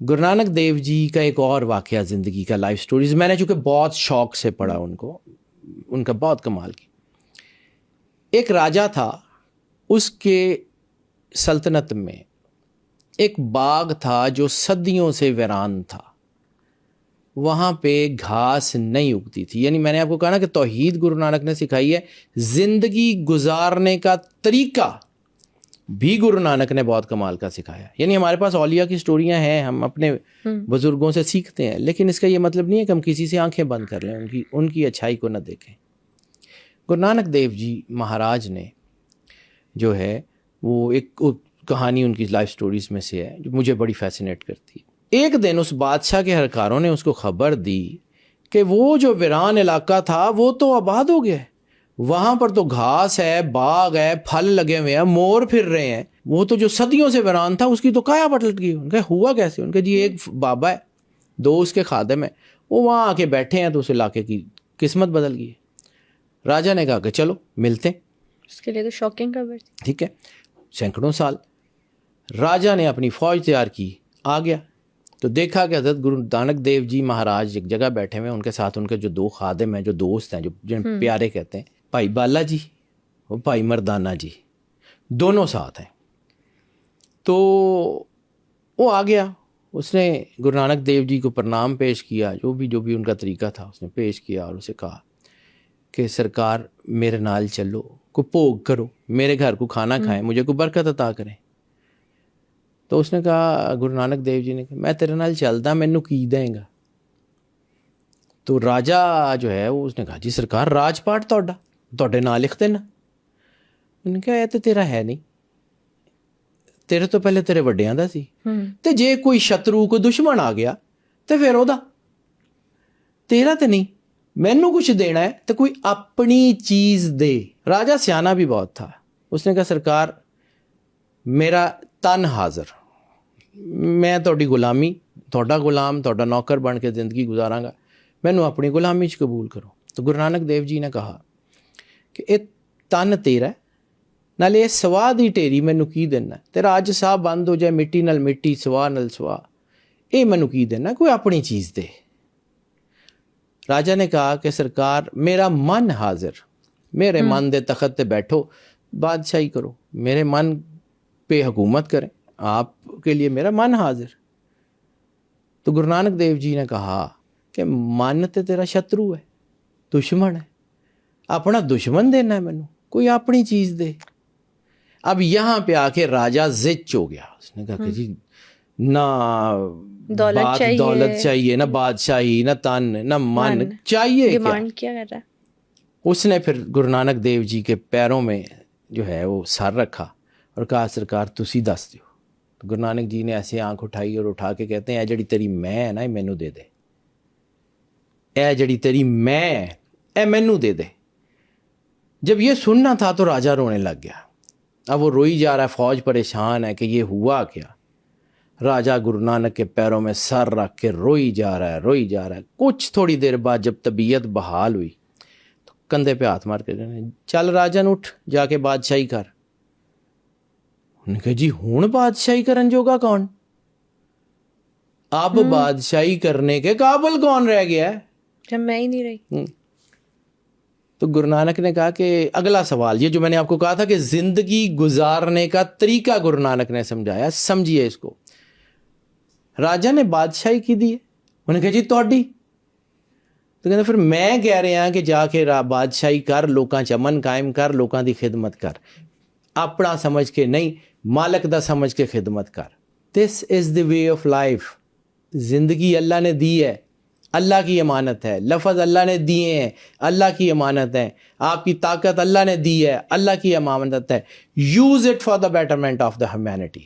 गुरु नानक देव जी का एक और वाक़या ज़िंदगी का, लाइफ स्टोरीज मैंने चूँकि बहुत शौक से पढ़ा उनको, उनका बहुत कमाल की। एक राजा था, उसके सल्तनत में एक बाग था जो सदियों से वीरान था, वहाँ पे घास नहीं उगती थी। यानी मैंने आपको कहा ना कि तौहीद गुरु नानक ने सिखाई है, ज़िंदगी गुजारने का तरीका भी गुरु नानक ने बहुत कमाल का सिखाया। यानी हमारे पास औलिया की स्टोरियां हैं, हम अपने बुजुर्गों से सीखते हैं, लेकिन इसका ये मतलब नहीं है कि हम किसी से आंखें बंद कर लें, उनकी अच्छाई को न देखें। गुरु नानक देव जी महाराज ने जो है वो एक कहानी उनकी लाइफ स्टोरीज में से है जो मुझे बड़ी फैसिनेट करती है। एक दिन उस बादशाह के हरकारों ने उसको खबर दी कि वो जो वीरान इलाका था वो तो आबाद हो गया है, वहाँ पर तो घास है, बाग है, फल लगे हुए हैं, मोर फिर रहे हैं। वो तो जो सदियों से वीरान था उसकी तो काया पलट गई। उनका हुआ कैसे? उनके जी एक बाबा है, दो उसके खादिम है, वो वहाँ आके बैठे हैं तो उस इलाके की किस्मत बदल गई है। राजा ने कहा कि चलो मिलते हैं। उसके लिए तो शॉकिंग खबर थी। ठीक है, सैकड़ों साल राजा ने अपनी फौज तैयार की, आ गया तो देखा कि हज़रत गुरु नानक देव जी महाराज एक जगह बैठे हुए हैं, उनके साथ उनके जो दो खादिम हैं, जो दोस्त हैं, जो जिन्हें प्यारे कहते हैं, भाई बाला जी और भाई मर्दाना जी, दोनों साथ हैं। तो वो आ गया, उसने गुरु नानक देव जी को प्रणाम पेश किया, जो भी उनका तरीका था उसने पेश किया, और उसे कहा कि सरकार मेरे नाल चलो, को भोग करो, मेरे घर को खाना खाएं, मुझे को बरकत अता करें। तो उसने कहा, गुरु नानक देव जी ने कहा, मैं तेरे नाल चलदा, मैनू की देंगा? तो राजा जो है वो उसने कहा, जी सरकार राजपाट ਤੁਹਾਡੇ ਨਾਂ लिख देना। उन्होंने कहा ਇਹ ਤੇ तेरा है नहीं, तेरे तो पहले तेरे ਵੱਡਿਆਂ ਦਾ ਸੀ, ਤੇ ਜੇ ਕੋਈ ਸ਼ਤਰੂ ਕੋਈ ਦੁਸ਼ਮਣ ਆ ਗਿਆ ਤੇ ਫਿਰ ਉਹਦਾ, तेरा तो नहीं। मैनू कुछ देना है तो कोई अपनी चीज दे। राजा सियाना भी बहुत था, उसने कहा सरकार मेरा तन हाजिर, मैं ਤੁਹਾਡੀ गुलामी, ਤੁਹਾਡਾ गुलाम, ਤੁਹਾਡਾ नौकर बन के ज़िंदगी गुजारांगा, मैनू अपनी गुलामी च कबूल करो। तो गुरु नानक देव जी ने कहा कि ये तन तेरा है, नाले ये सवाह दी ढेरी मैनू की देना, तेरा अज साह बंद हो जाए, मिट्टी नाल मिट्टी, सवाह नाल सवाह, ये मैनू की देना, कोई अपनी चीज़ दे। राजा ने कहा कि सरकार मेरा मन हाजिर, मेरे मन दे तखत ते बैठो, बादशाही करो, मेरे मन पे हुकूमत करें, आपके लिए मेरा मन हाजिर। तो गुरु नानक देव जी ने कहा कि मन ते तेरा शत्रु है, दुश्मन है, अपना दुश्मन देना है मैनू, कोई अपनी चीज़ दे। अब यहाँ पे आके राजा जिच हो गया, उसने कहा कि जी ना दौलत चाहिए, ना बादशाही, ना तन, ना मन चाहिए, डिमांड क्या कर रहा है? उसने फिर गुरु नानक देव जी के पैरों में जो है वो सर रखा और कहा सरकार तुसी दस दियो। तो गुरु नानक जी ने ऐसे आंख उठाई और उठा के कहते हैं, ए जड़ी तेरी मैं है ना, ये मैनू दे दे, ए जड़ी तेरी मैं ए मैनू दे दे। जब ये सुनना था तो राजा रोने लग गया। अब वो रोई जा रहा है, फौज परेशान है कि ये हुआ क्या। राजा गुरु नानक के पैरों में सर रख के रोई जा रहा है। कुछ थोड़ी देर बाद जब तबीयत बहाल हुई तो कंधे पे हाथ मार के चल राजन उठ, जाके बादशाही कर। उन्होंने कहा जी हुण बादशाही करन जोगा कौन, अब बादशाही करने के काबिल कौन रह गया है, जब मैं ही नहीं रही। तो गुरु नानक ने कहा कि अगला सवाल, ये जो मैंने आपको कहा था कि जिंदगी गुजारने का तरीका गुरु नानक ने समझाया, समझिए इसको। राजा ने बादशाही की दी है, उन्होंने कहा जी तोड़ी। तो कहते फिर मैं कह रहा कि जाके बादशाही कर, लोकां च अमन कायम कर, लोकां दी खिदमत कर, अपना समझ के नहीं, मालक दा समझ के खिदमत कर। This is the way of life. जिंदगी अल्लाह ने दी है, अल्लाह की अमानत है, लफ्ज़ अल्लाह ने दिए हैं, अल्लाह की अमानत है, आपकी ताकत अल्लाह ने दी है, अल्लाह की अमानत है। Use it for the betterment of the humanity.